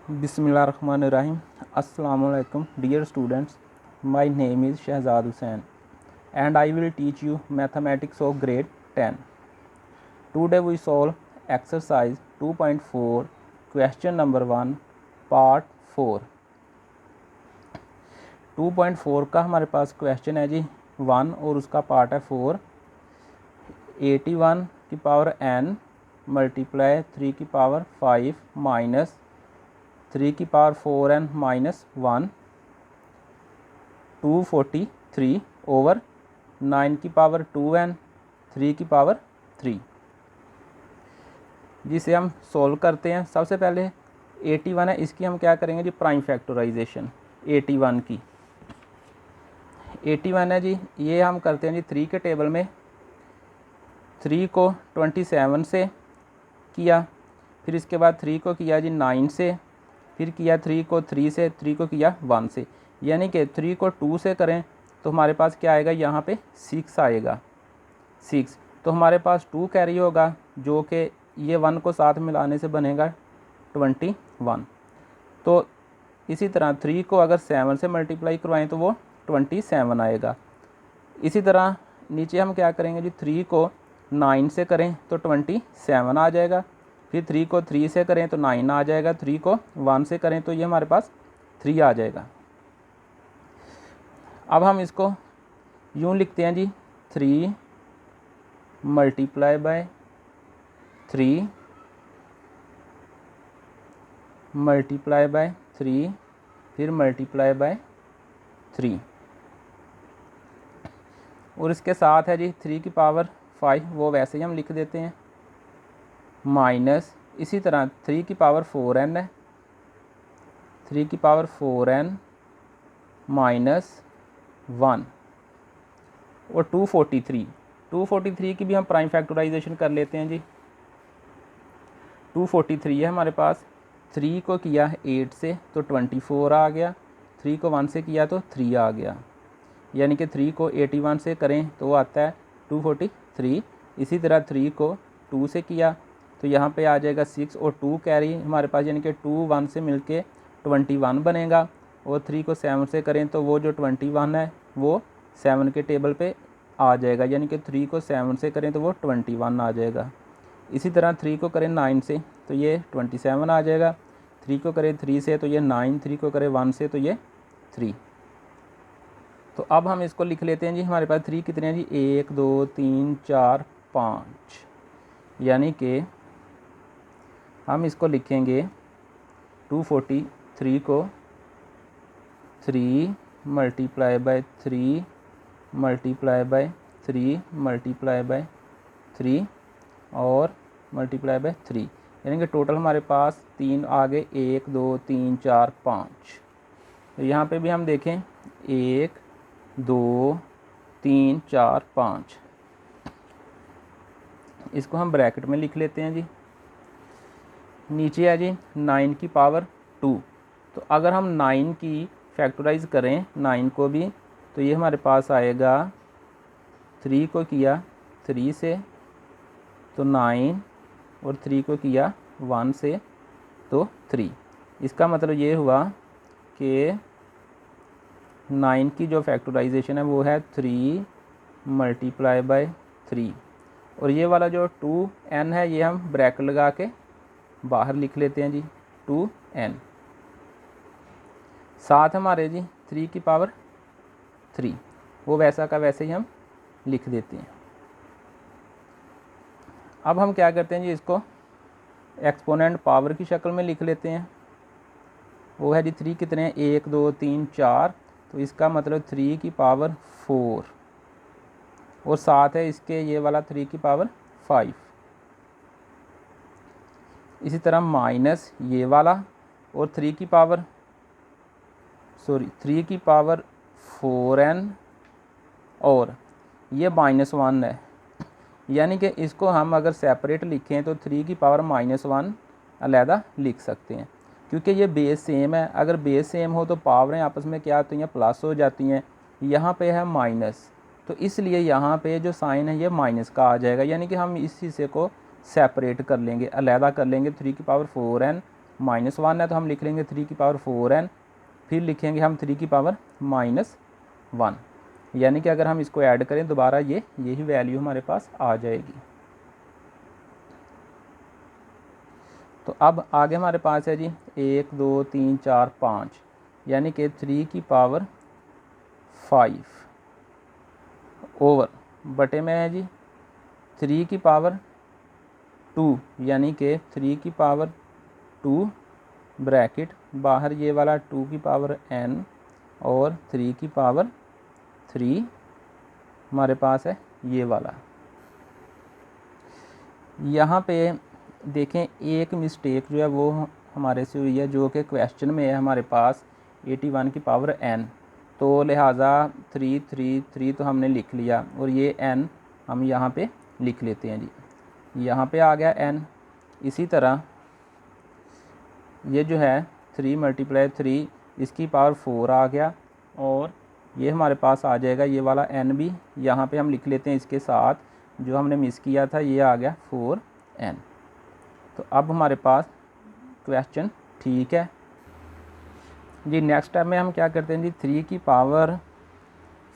Bismillahirrahmanirrahim. Assalamu alaikum dear students. My name is Shahzad Hussain and I will teach you mathematics of grade 10. Today we solve exercise 2.4 question number 1 part 4. 2.4 का हमारे पास question है जी 1 और उसका part है 4. 81 की power n multiply 3 की power 5 minus 3 की power 4n minus 1 243 over 9 की पावर 2n 3 की पावर 3, जिसे हम सोल्व करते हैं. सबसे पहले 81 है, इसकी हम क्या करेंगे जी प्राइम फैक्टराइजेशन. 81 की 81 है जी, ये हम करते हैं जी 3 के टेबल में. 3 को 27 से किया, फिर इसके बाद 3 को किया जी 9 से, फिर किया 3 को 3 से, 3 को किया 1 से. यानी कि 3 को 2 से करें तो हमारे पास क्या आएगा, यहाँ पे 6 आएगा. 6 तो हमारे पास 2 कैरी होगा, जो कि ये 1 को साथ मिलाने से बनेगा 21. तो इसी तरह 3 को अगर 7 से मल्टीप्लाई करवाएं तो वो 27 आएगा. इसी तरह नीचे हम क्या करेंगे जी 3 को 9 से करें तो 27 आ जाएगा. फिर 3 को 3 से करें तो 9 आ जाएगा. 3 को 1 से करें तो ये हमारे पास 3 आ जाएगा. अब हम इसको यूँ लिखते हैं जी 3 मल्टीप्लाई बाय 3 मल्टीप्लाई बाय 3 फिर मल्टीप्लाई बाय 3 और इसके साथ है जी 3 की पावर 5, वो वैसे ही हम लिख देते हैं, माइनस इसी तरह 3 की पावर 4n है, 3 की पावर 4n माइनस 1 और 243 की भी हम प्राइम फैक्टराइजेशन कर लेते हैं जी. 243 है हमारे पास. 3 को किया 8 से तो 24 आ गया, 3 को 1 से किया तो 3 आ गया. यानी कि 3 को 81 से करें तो वो आता है 243. इसी तरह 3 को 2 से किया तो यहाँ पे आ जाएगा 6 और 2 कैरी हमारे पास, यानी कि 2 1 से मिलके 21 बनेगा. और 3 को 7 से करें तो वो जो 21 है वो 7 के टेबल पे आ जाएगा, यानी कि 3 को 7 से करें तो वो 21 आ जाएगा. इसी तरह 3 को करें 9 से तो ये 27 आ जाएगा. 3 को करें 3 से तो ये 9, 3 को करें 1 से तो ये 3. तो अब हम इसको लिख लेते हैं जी. हमारे पास 3 कितने हैं जी, 1 2 3 4 5, यानी कि हम इसको लिखेंगे 243 को 3 multiply by 3 multiply by 3 multiply by 3 और मल्टीप्लाई बाय 3, यानी कि टोटल हमारे पास 3 आ गए. 1 2 3 4 5. तो यहाँ पे भी हम देखें 1 2 3 4 5, इसको हम ब्रैकेट में लिख लेते हैं जी. नीचे है जी 9 की पावर 2. तो अगर हम 9 की फैक्टराइज करें 9 को भी तो ये हमारे पास आएगा, 3 को किया 3 से तो 9 और 3 को किया 1 से तो 3. इसका मतलब ये हुआ कि 9 की जो फैक्टराइजेशन है वो है 3 मल्टीप्लाई बाय 3 और ये वाला जो 2n है ये हम ब्रैकेट लगा के बाहर लिख लेते हैं जी 2n. साथ हमारे जी 3 की पावर 3, वो वैसा का वैसे ही हम लिख देते हैं. अब हम क्या करते हैं जी, इसको एक्सपोनेंट पावर की शक्ल में लिख लेते हैं. वो है जी 3 कितने हैं, 1 2 3 4, तो इसका मतलब 3 की पावर 4 और साथ है इसके ये वाला 3 की पावर 5. इसी तरह माइनस ये वाला और 3 की पावर 4n और ये -1 है, यानी कि इसको हम अगर सेपरेट लिखें तो 3 की पावर -1 अलहदा लिख सकते हैं, क्योंकि ये बेस सेम है. अगर बेस सेम हो तो पावरें आपस में क्या होती हैं, प्लस हो जाती हैं. यहाँ पे है माइनस, तो इसलिए यहाँ पे जो साइन है ये माइनस का आ जाएगा, यानी कि हम इस हिस्से को सेपरेट कर लेंगे, अलहदा कर लेंगे. 3 की पावर 4n -1 है तो हम लिख लेंगे 3 की पावर 4n, फिर लिखेंगे हम 3 की पावर -1, यानी कि अगर हम इसको ऐड करें दोबारा यही वैल्यू हमारे पास आ जाएगी। तो अब आगे हमारे पास है जी 1 2 3 4 5, यानी कि 3 की पावर 5 ओवर बटे में है जी 3 की पावर 2, यानी कि 3 की पावर 2 ब्रैकेट बाहर ये वाला 2 की पावर n और 3 की पावर 3 हमारे पास है ये वाला। यहाँ पे देखें एक मिस्टेक जो है वो हमारे से हुई है, जो कि क्वेश्चन में है हमारे पास 81 की पावर n, तो लिहाजा 3 3 3 तो हमने लिख लिया और ये n हम यहाँ पे लिख लेते हैं जी। यहाँ पे आ गया n। इसी तरह ये जो है 3 × 3 इसकी पावर 4 आ गया और ये हमारे पास आ जाएगा ये वाला n भी यहाँ पे हम लिख लेते हैं इसके साथ, जो हमने मिस किया था ये आ गया 4n। तो अब हमारे पास क्वेश्चन ठीक है जी। नेक्स्ट स्टेप में हम क्या करते हैं जी 3 की पावर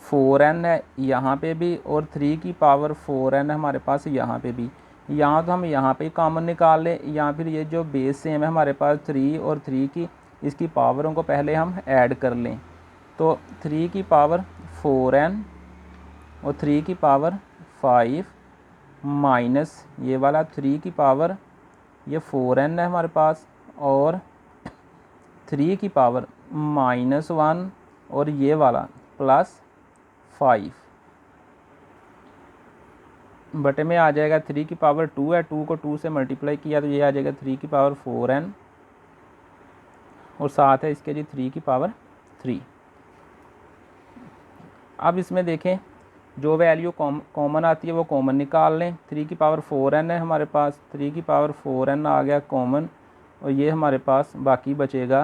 4n है यहाँ पे भी और 3 की पावर 4n है हमारे पास यहाँ पे भी। यहाँ तो हम यहाँ पे कॉमन निकाल लें, या फिर ये जो बेस सेम है हमारे पास 3 और 3 की, इसकी पावरों को पहले हम ऐड कर लें। तो 3 की पावर 4n और 3 की पावर 5 माइनस ये वाला 3 की पावर ये 4n है हमारे पास और 3 की पावर -1 और ये वाला +5 बटे में आ जाएगा 3 की पावर 2 है, 2 को 2 से मल्टीप्लाई किया तो ये आ जाएगा 3 की पावर 4n और साथ है इसके जी 3 की पावर 3। अब इसमें देखें जो वैल्यू कॉमन आती है वो कॉमन निकाल लें। 3 की पावर 4n है हमारे पास, 3 की पावर 4n आ गया कॉमन और ये हमारे पास बाकी बचेगा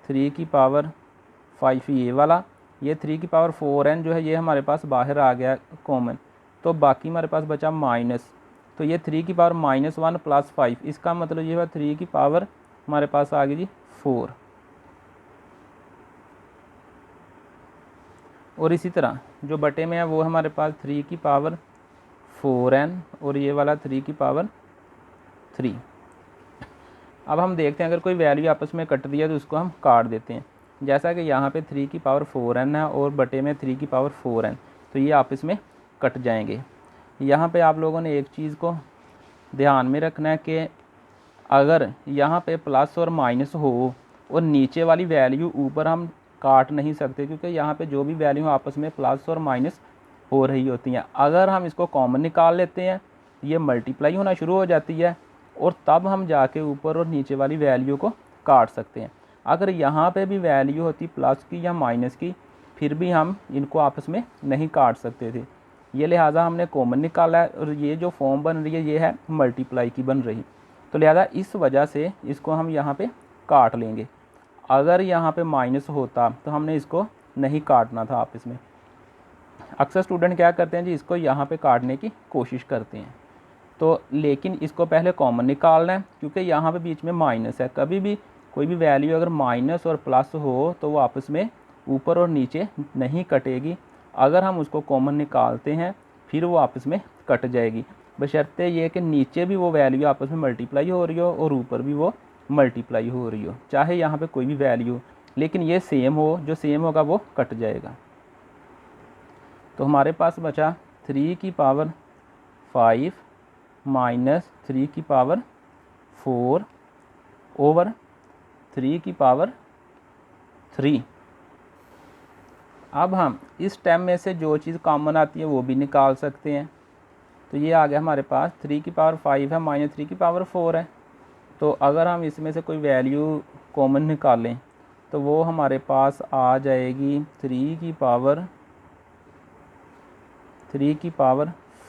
3 की पावर 5 ये वाला। ये 3 की पावर 4n जो है ये हमारे पास बाहर आ गया कॉमन, तो बाकी हमारे पास बचा माइनस, तो ये 3 की पावर -1 + 5, इसका मतलब ये हुआ 3 की पावर हमारे पास आ गई जी 4। और इसी तरह जो बटे में है वो हमारे पास 3 की पावर 4n और ये वाला 3 की पावर 3। अब हम देखते हैं अगर कोई वैल्यू आपस में कट दिया तो उसको हम काट देते हैं। जैसा कि यहाँ पे 3 की पावर 4n है और बटे में 3 की पावर 4n, तो ये आपस में कट जाएंगे। यहाँ पे आप लोगों ने एक चीज़ को ध्यान में रखना है कि अगर यहाँ पे प्लस और माइनस हो और नीचे वाली वैल्यू ऊपर हम काट नहीं सकते, क्योंकि यहाँ पे जो भी वैल्यू आपस में प्लस और माइनस हो रही होती हैं। अगर हम इसको कॉमन निकाल लेते हैं ये मल्टीप्लाई होना शुरू हो जाती है और तब हम जाके ऊपर और नीचे वाली वैल्यू को काट सकते हैं। अगर यहाँ पे भी वैल्यू होती प्लस की या माइनस की फिर भी हम इनको आपस में नहीं काट सकते थे, ये लिहाजा हमने कॉमन निकाला है और ये जो फॉर्म बन रही है ये है मल्टीप्लाई की बन रही, तो लिहाजा इस वजह से इसको हम यहाँ पे काट लेंगे। अगर यहाँ पे माइनस होता तो हमने इसको नहीं काटना था आपस में। अक्सर स्टूडेंट क्या करते हैं जी इसको यहाँ पे काटने की कोशिश करते हैं, तो लेकिन इसको पहले कॉमन निकालना है क्योंकि यहाँ पे बीच में माइनस है। कभी भी कोई भी वैल्यू अगर माइनस और प्लस हो तो वो आपस में ऊपर और नीचे नहीं कटेगी। अगर हम उसको कॉमन निकालते हैं फिर वो आपस में कट जाएगी, बशर्ते ये कि नीचे भी वो वैल्यू आपस में मल्टीप्लाई हो रही हो और ऊपर भी वो मल्टीप्लाई हो रही हो, चाहे यहाँ पे कोई भी वैल्यू, लेकिन ये सेम हो, जो सेम होगा वो कट जाएगा। तो हमारे पास बचा 3 की पावर 5 माइनस 3 की पावर 4 ओवर 3 की पावर 3। अब हम इस टर्म में से जो चीज़ कॉमन आती है वो भी निकाल सकते हैं। तो ये आ गया हमारे पास 3 की पावर 5 है माइनस 3 की पावर 4 है। तो अगर हम इसमें से कोई वैल्यू कॉमन निकालें तो वो हमारे पास आ जाएगी 3 की पावर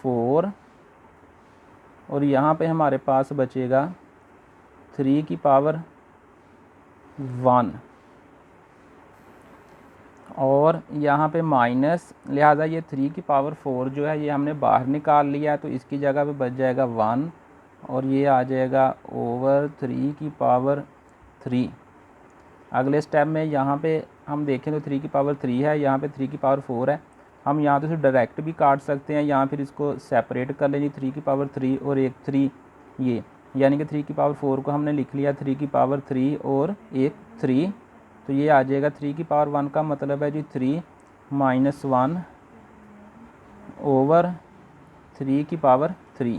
4 और यहाँ पे हमारे पास बचेगा 3 की पावर 1 और यहाँ पे माइनस, लिहाजा ये 3 की पावर 4 जो है ये हमने बाहर निकाल लिया, तो इसकी जगह पे बच जाएगा 1 और ये आ जाएगा ओवर 3 की पावर 3। अगले स्टेप में यहाँ पे हम देखें तो 3 की पावर 3 है, यहाँ पे 3 की पावर 4 है। हम यहाँ तो इसे डायरेक्ट भी काट सकते हैं, यहाँ फिर इसको सेपरेट कर लेंगे 3 की पावर 3 और एक 3 ये, यानी कि 3 की पावर 4 को हमने लिख लिया 3 की पावर 3 और एक 3, तो ये आ जाएगा 3 की पावर 1 का मतलब है जी 3 माइनस 1 ओवर 3 की पावर 3।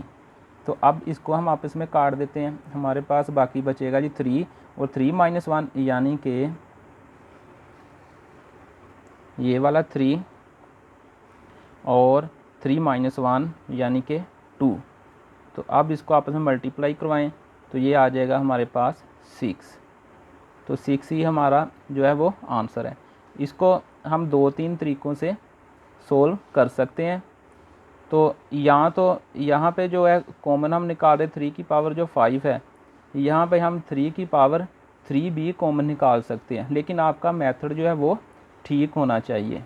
तो अब इसको हम आपस में काट देते हैं, हमारे पास बाकी बचेगा जी 3 और 3 माइनस 1 यानी कि ये वाला 3 और 3 माइनस 1 यानी कि 2। तो अब इसको आपस में मल्टीप्लाई करवाएं तो ये आ जाएगा हमारे पास 6। तो 6 ही हमारा जो है वो आंसर है। इसको हम 2-3 तरीक़ों से सोल्व कर सकते हैं। तो यहाँ पे जो है कॉमन हम निकाल रहे 3 की पावर जो 5 है, यहाँ पे हम 3 की पावर 3 भी कॉमन निकाल सकते हैं, लेकिन आपका मेथड जो है वो ठीक होना चाहिए।